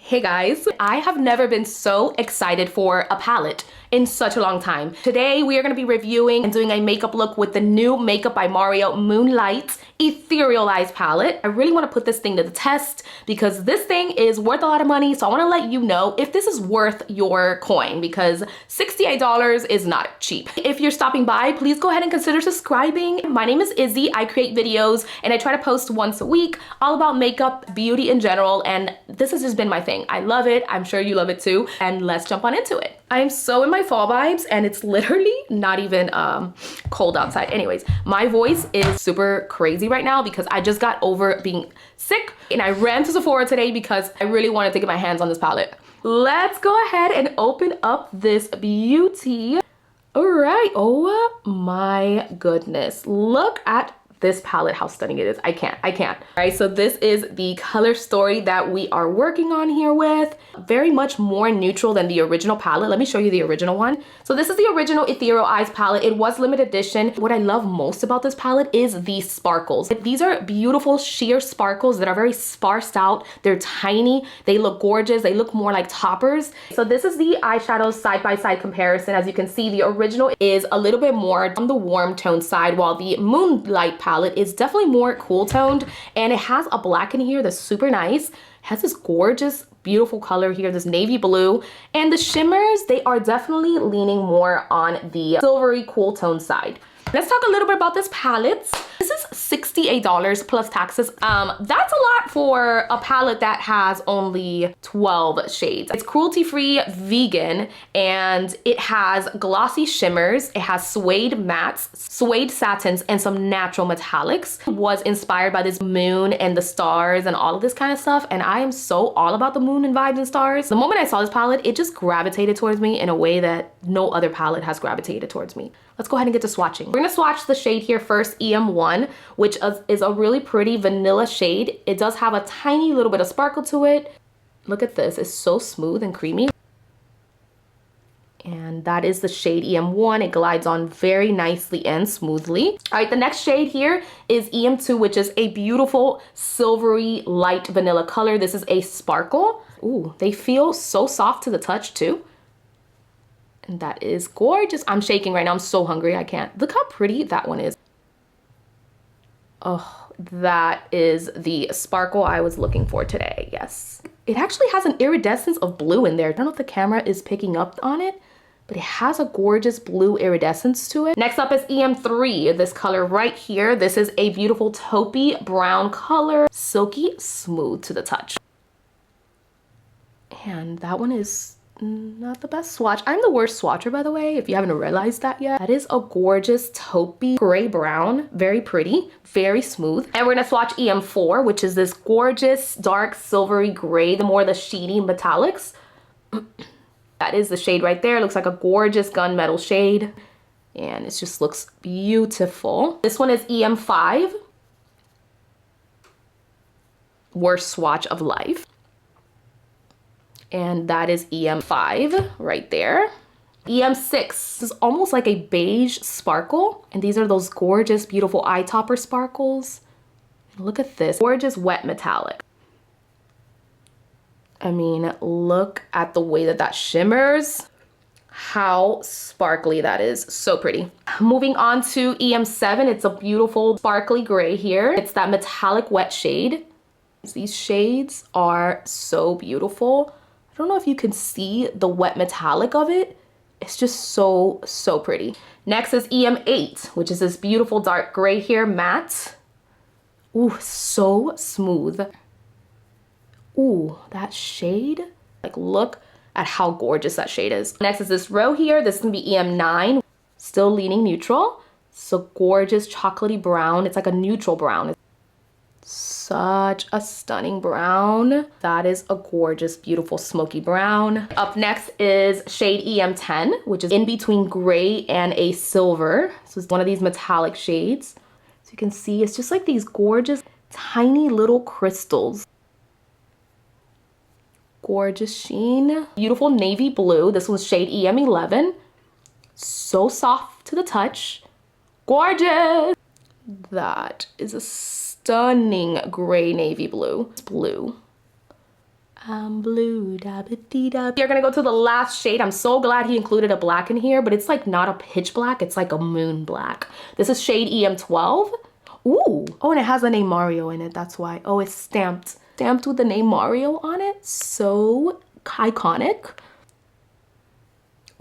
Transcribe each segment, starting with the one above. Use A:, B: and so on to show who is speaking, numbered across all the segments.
A: Hey guys, I have never been so excited for a palette in such a long time. Today we are going to be reviewing and doing a makeup look with the new Makeup by Mario Moonlight Ethereal Eyes palette. I really want to put this thing to the test because this thing is worth a lot of money, so I want to let you know if this is worth your coin because $68 is not cheap. If you're stopping by, please go ahead and consider subscribing. My name is Izzy. I create videos and I try to post once a week all about makeup, beauty in general, and this has just been my thing. I love it. I'm sure you love it too. And let's jump on into it. I am so in my fall vibes and it's literally not even cold outside. Anyways, my voice is super crazy right now because I just got over being sick and I ran to Sephora today because I really wanted to get my hands on this palette. Let's go ahead and open up this beauty. All right. Oh my goodness. Look at this palette, how stunning it is. I can't. All right, so this is the color story that we are working on here with. Very much more neutral than the original palette. Let me show you the original one. So this is the original Ethereal Eyes palette. It was limited edition. What I love most about this palette is the sparkles. These are beautiful sheer sparkles that are very sparsed out. They're tiny. They look gorgeous. They look more like toppers. So this is the eyeshadow side-by-side comparison. As you can see, the original is a little bit more on the warm tone side, while the Moonlight palette is definitely more cool toned, and it has a black in here that's super nice. It has this gorgeous beautiful color here, this navy blue, and the shimmers, they are definitely leaning more on the silvery cool tone side. Let's talk a little bit about this palette. This is $68 plus taxes. That's a lot for a palette that has only 12 shades. It's cruelty-free, vegan, and it has glossy shimmers. It has suede mattes, suede satins, and some natural metallics. It was inspired by this moon and the stars and all of this kind of stuff, and I am so all about the moon and vibes and stars. The moment I saw this palette, it just gravitated towards me in a way that no other palette has gravitated towards me. Let's go ahead and get to swatching. We're gonna swatch the shade here first, EM1, which is a really pretty vanilla shade. It does have a tiny little bit of sparkle to it. Look at this, it's so smooth and creamy. And that is the shade EM1. It glides on very nicely and smoothly. All right, the next shade here is EM2, which is a beautiful silvery light vanilla color. This is a sparkle. Ooh, they feel so soft to the touch too. And that is gorgeous. I'm shaking right now. I'm so hungry. I can't. Look how pretty that one is. Oh, that is the sparkle I was looking for today. Yes. It actually has an iridescence of blue in there. I don't know if the camera is picking up on it, but it has a gorgeous blue iridescence to it. Next up is EM3, this color right here. This is a beautiful taupey brown color, silky smooth to the touch. And that one is not the best swatch. I'm the worst swatcher, by the way, if you haven't realized that yet. That is a gorgeous taupey gray brown, very pretty, very smooth. And we're gonna swatch EM4, which is this gorgeous dark silvery gray, the more the sheeny metallics. That is the shade right there. It looks like a gorgeous gunmetal shade, and it just looks beautiful. This one is EM5. Worst swatch of life. And that is EM5 right there. EM6 is almost like a beige sparkle. And these are those gorgeous, beautiful eye topper sparkles. Look at this, gorgeous wet metallic. I mean, look at the way that that shimmers. How sparkly that is, so pretty. Moving on to EM7, it's a beautiful sparkly gray here. It's that metallic wet shade. These shades are so beautiful. I don't know if you can see the wet metallic of it. It's just so, so pretty. Next is EM8, which is this beautiful dark gray here, matte. Ooh, so smooth. Ooh, that shade. Like, look at how gorgeous that shade is. Next is this row here. This is gonna be EM9, still leaning neutral. So gorgeous chocolatey brown. It's like a neutral brown. Such a stunning brown. That is a gorgeous, beautiful smoky brown. Up next is shade EM10, which is in between gray and a silver. So it's one of these metallic shades. So you can see it's just like these gorgeous, tiny little crystals. Gorgeous sheen. Beautiful navy blue. This one's shade EM11. So soft to the touch. Gorgeous. That is a stunning gray navy blue. It's blue. I'm blue, da ba dee da. You're gonna go to the last shade. I'm so glad he included a black in here, but it's like not a pitch black, it's like a moon black. This is shade EM12. Ooh, oh, and it has the name Mario in it, that's why. Oh, it's stamped with the name Mario on it. So iconic.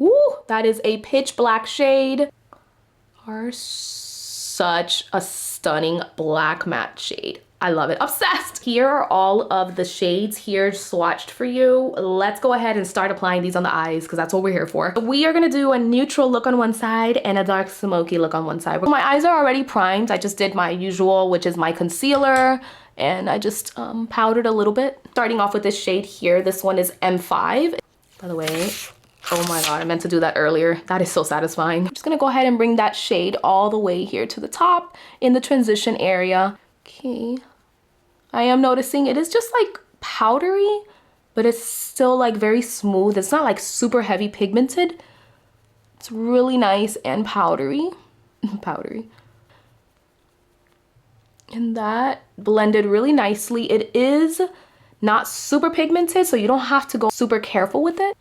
A: Ooh, that is a pitch black shade. Are such a stunning black matte shade. I love it. Obsessed! Here are all of the shades here swatched for you. Let's go ahead and start applying these on the eyes because that's what we're here for. We are gonna do a neutral look on one side and a dark smoky look on one side. My eyes are already primed. I just did my usual, which is my concealer, and I just powdered a little bit. Starting off with this shade here. This one is M5. By the way, oh my God, I meant to do that earlier. That is so satisfying. I'm just gonna go ahead and bring that shade all the way here to the top in the transition area. Okay. I am noticing it is just like powdery, but it's still like very smooth. It's not like super heavy pigmented. It's really nice and powdery. Powdery. And that blended really nicely. It is not super pigmented, so you don't have to go super careful with it.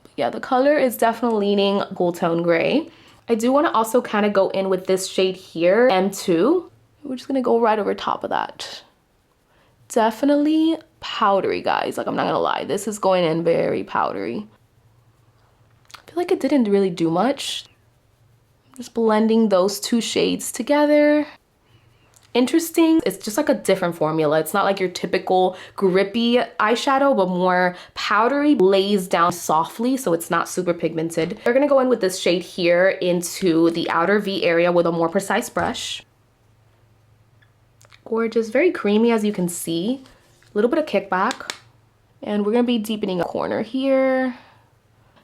A: But yeah, the color is definitely leaning gold tone gray. I do want to also kind of go in with this shade here, M2. We're just gonna go right over top of that. Definitely powdery, guys. Like, I'm not gonna lie, this is going in very powdery. I feel like it didn't really do much. Just blending those two shades together. Interesting, it's just like a different formula. It's not like your typical grippy eyeshadow, but more powdery, lays down softly, so it's not super pigmented. We're gonna go in with this shade here into the outer V area with a more precise brush. Gorgeous, very creamy as you can see. A little bit of kickback. And we're gonna be deepening a corner here.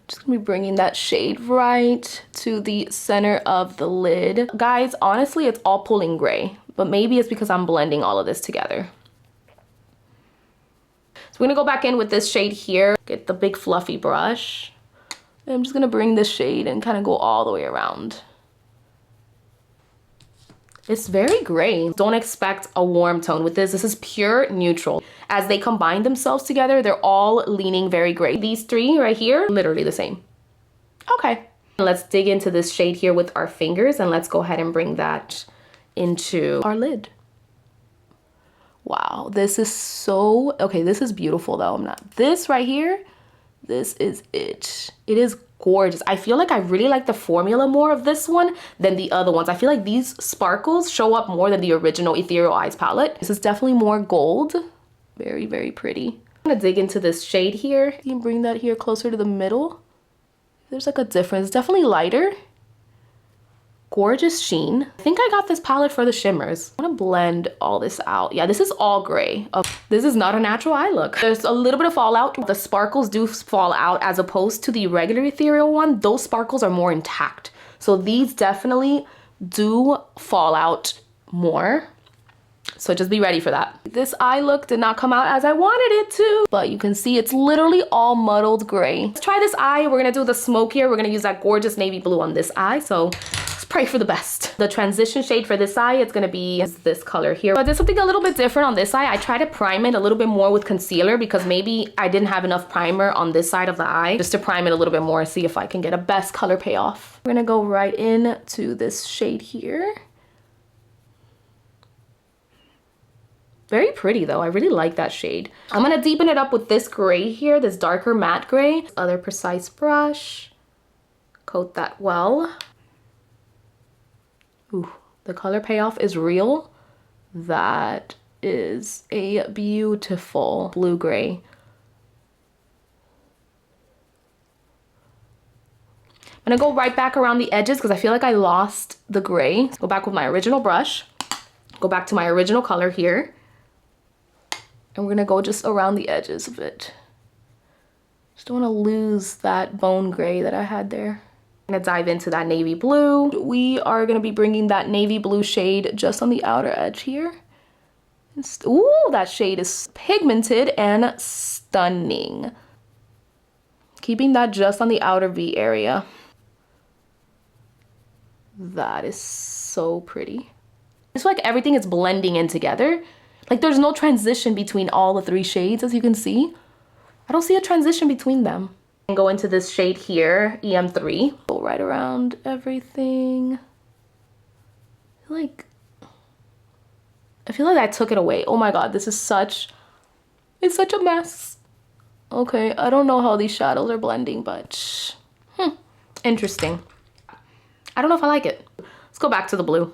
A: Just gonna be bringing that shade right to the center of the lid. Guys, honestly, it's all pulling gray, but maybe it's because I'm blending all of this together. So we're gonna go back in with this shade here. Get the big fluffy brush. And I'm just gonna bring this shade and kind of go all the way around. It's very gray. Don't expect a warm tone with this. This is pure neutral. As they combine themselves together, they're all leaning very gray. These three right here, literally the same. Okay, let's dig into this shade here with our fingers and let's go ahead and bring that into our lid. Wow, this is so, okay, this is beautiful though. This right here, this is it. It is gorgeous. I feel like I really like the formula more of this one than the other ones. I feel like these sparkles show up more than the original Ethereal Eyes palette. This is definitely more gold. Very, very pretty. I'm gonna dig into this shade here. You can bring that here closer to the middle. There's like a difference. It's definitely lighter. Gorgeous sheen. I think I got this palette for the shimmers. I'm gonna blend all this out. Yeah, this is all gray. Oh, this is not a natural eye look. There's a little bit of fallout. The sparkles do fall out as opposed to the regular Ethereal one. Those sparkles are more intact. So these definitely do fall out more. So just be ready for that. This eye look did not come out as I wanted it to, but you can see it's literally all muddled gray. Let's try this eye. We're gonna do the smokier. We're gonna use that gorgeous navy blue on this eye. So pray for the best. The transition shade for this eye is gonna be this color here. I did something a little bit different on this eye. I tried to prime it a little bit more with concealer because maybe I didn't have enough primer on this side of the eye. Just to prime it a little bit more, see if I can get a best color payoff. We're gonna go right in to this shade here. Very pretty though, I really like that shade. I'm gonna deepen it up with this gray here, this darker matte gray. Other precise brush, coat that well. Ooh, the color payoff is real. That is a beautiful blue-gray. I'm gonna go right back around the edges because I feel like I lost the gray. Go back with my original brush. Go back to my original color here. And we're gonna go just around the edges of it. Just don't wanna lose that bone gray that I had there. I'm gonna dive into that navy blue. We are gonna be bringing that navy blue shade just on the outer edge here. Ooh, that shade is pigmented and stunning. Keeping that just on the outer V area. That is so pretty. It's like everything is blending in together. Like there's no transition between all the 3 shades, as you can see. I don't see a transition between them. And go into this shade here, EM3. Go right around everything. I feel like I took it away. Oh my God, this is it's such a mess. Okay, I don't know how these shadows are blending, but interesting. I don't know if I like it. Let's go back to the blue.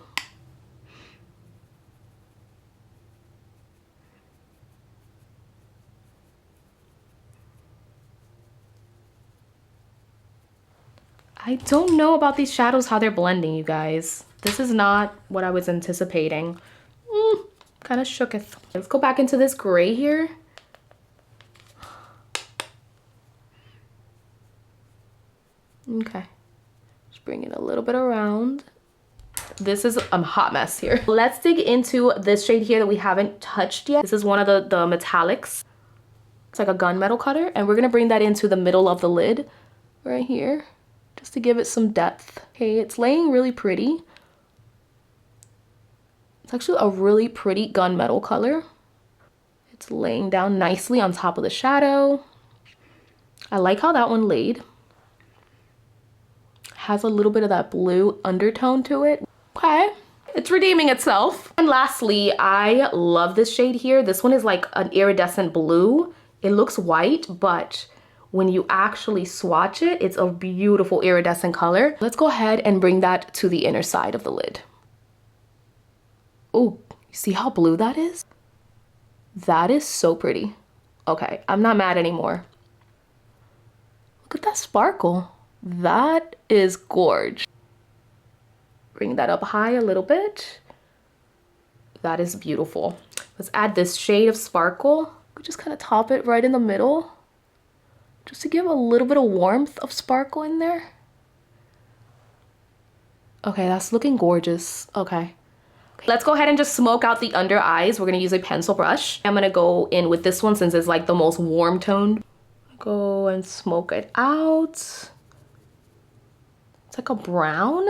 A: I don't know about these shadows, how they're blending, you guys. This is not what I was anticipating. Kind of shooketh. Let's go back into this gray here. Okay. Just bring it a little bit around. This is a hot mess here. Let's dig into this shade here that we haven't touched yet. This is one of the metallics. It's like a gunmetal color, and we're gonna bring that into the middle of the lid right here, just to give it some depth. Okay, it's laying really pretty. It's actually a really pretty gunmetal color. It's laying down nicely on top of the shadow. I like how that one laid. Has a little bit of that blue undertone to it. Okay, it's redeeming itself. And lastly, I love this shade here. This one is like an iridescent blue. It looks white, but when you actually swatch it, it's a beautiful iridescent color. Let's go ahead and bring that to the inner side of the lid. Oh, you see how blue that is? That is so pretty. Okay, I'm not mad anymore. Look at that sparkle. That is gorgeous. Bring that up high a little bit. That is beautiful. Let's add this shade of sparkle. Just kind of top it right in the middle, just to give a little bit of warmth of sparkle in there. Okay, that's looking gorgeous. Okay. Let's go ahead and just smoke out the under eyes. We're gonna use a pencil brush. I'm gonna go in with this one since it's like the most warm toned. Go and smoke it out. It's like a brown.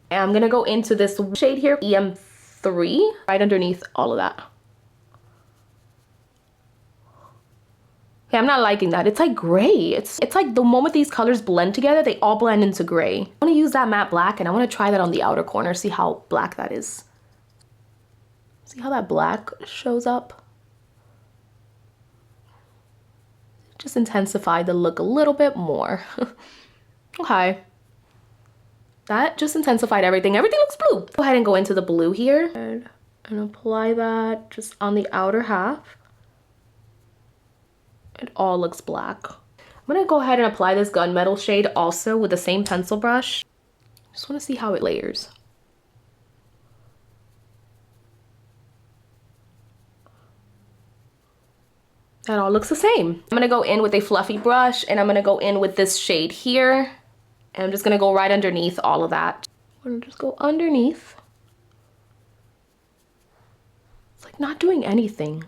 A: And I'm gonna go into this shade here, EM3, right underneath all of that. Okay, I'm not liking that. It's like gray. It's like the moment these colors blend together, they all blend into gray. I wanna use that matte black and I wanna try that on the outer corner, see how black that is. See how that black shows up? Just intensify the look a little bit more. Okay. That just intensified everything. Everything looks blue. Go ahead and go into the blue here and apply that just on the outer half. It all looks black. I'm gonna go ahead and apply this gunmetal shade also with the same pencil brush. Just wanna see how it layers. That all looks the same. I'm gonna go in with a fluffy brush and I'm gonna go in with this shade here. And I'm just gonna go right underneath all of that. I'm gonna just go underneath. It's like not doing anything.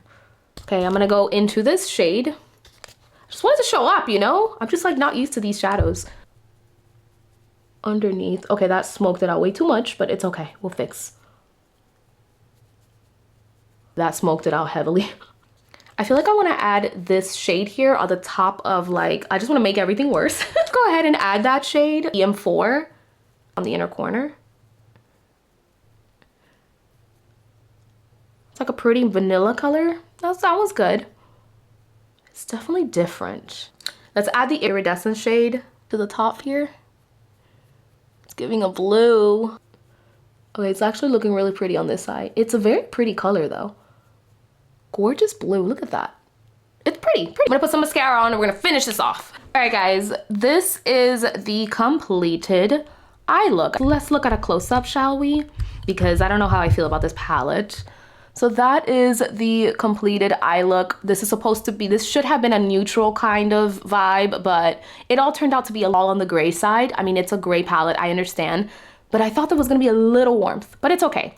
A: Okay, I'm gonna go into this shade. I just wanted to show up, you know? I'm just like not used to these shadows. Underneath. Okay, that smoked it out way too much, but it's okay, we'll fix. That smoked it out heavily. I feel like I want to add this shade here on the top of like, I just want to make everything worse. Let's go ahead and add that shade, EM4, on the inner corner. It's like a pretty vanilla color. That one's good. It's definitely different. Let's add the iridescent shade to the top here. It's giving a blue. Okay, it's actually looking really pretty on this side. It's a very pretty color though. Gorgeous blue, look at that. It's pretty. I'm gonna put some mascara on and we're gonna finish this off. All right guys, this is the completed eye look. Let's look at a close-up, shall we? Because I don't know how I feel about this palette. So that is the completed eye look. This is supposed to be, this should have been a neutral kind of vibe, but it all turned out to be all on the gray side. I mean, it's a gray palette, I understand, but I thought there was gonna be a little warmth, but it's okay.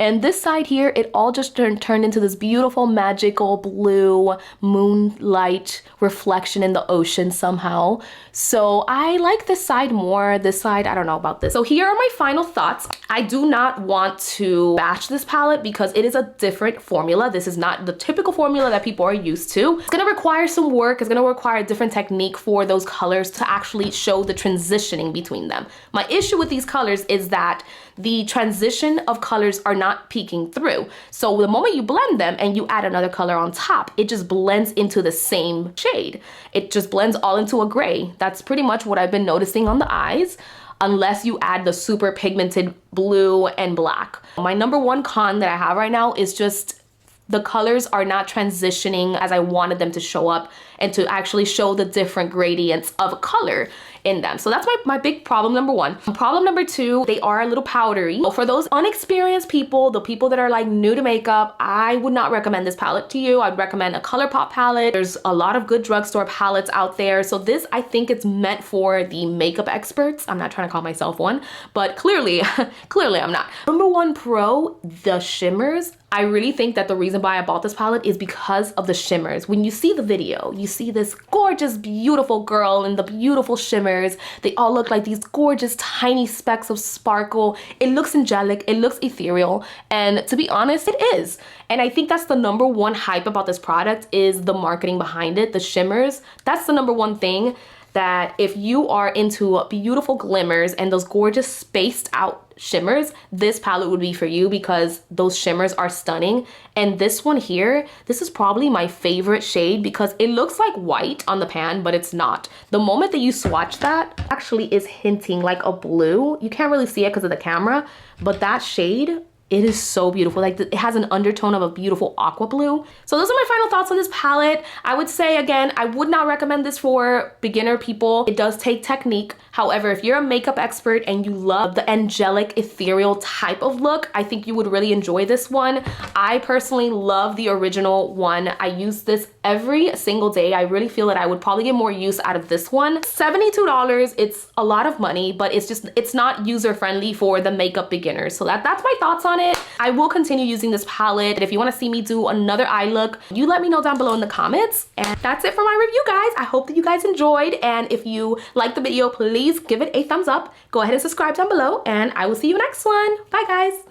A: And this side here, it all just turned into this beautiful magical blue moonlight reflection in the ocean somehow. So I like this side more. This side, I don't know about this. So here are my final thoughts. I do not want to bash this palette because it is a different formula. This is not the typical formula that people are used to. It's gonna require some work. It's gonna require a different technique for those colors to actually show the transitioning between them. My issue with these colors is that the transition of colors are not peeking through. So the moment you blend them and you add another color on top, it just blends into the same shade. It just blends all into a gray. That's pretty much what I've been noticing on the eyes, unless you add the super pigmented blue and black. My number one con that I have right now is just the colors are not transitioning as I wanted them to show up and to actually show the different gradients of color in them. So that's my big problem number one. Problem number two, they are a little powdery. So for those unexperienced people, the people that are like new to makeup, I would not recommend this palette to you. I'd recommend a ColourPop palette. There's a lot of good drugstore palettes out there. So this, I think it's meant for the makeup experts. I'm not trying to call myself one, but clearly, clearly I'm not. Number one pro, the shimmers. I really think that the reason why I bought this palette is because of the shimmers. When you see the video, you see this gorgeous, beautiful girl in the beautiful shimmers. They all look like these gorgeous, tiny specks of sparkle. It looks angelic, it looks ethereal, and to be honest, it is. And I think that's the number one hype about this product is the marketing behind it, the shimmers. That's the number one thing, that if you are into beautiful glimmers and those gorgeous spaced out shimmers, this palette would be for you because those shimmers are stunning. And this one here, this is probably my favorite shade because it looks like white on the pan, but it's not. The moment that you swatch that, actually is hinting like a blue. You can't really see it because of the camera, but that shade, it is so beautiful. Like it has an undertone of a beautiful aqua blue. So those are my final thoughts on this palette. I would say again, I would not recommend this for beginner people. It does take technique. However, if you're a makeup expert and you love the angelic, ethereal type of look, I think you would really enjoy this one. I personally love the original one. I use this every single day. I really feel that I would probably get more use out of this one. $72, it's a lot of money, but it's not user-friendly for the makeup beginners. So that's my thoughts on it. I will continue using this palette. If you wanna see me do another eye look, you let me know down below in the comments. And that's it for my review, guys. I hope that you guys enjoyed. And if you liked the video, please give it a thumbs up. Go ahead and subscribe down below, and I will see you next one. Bye, guys.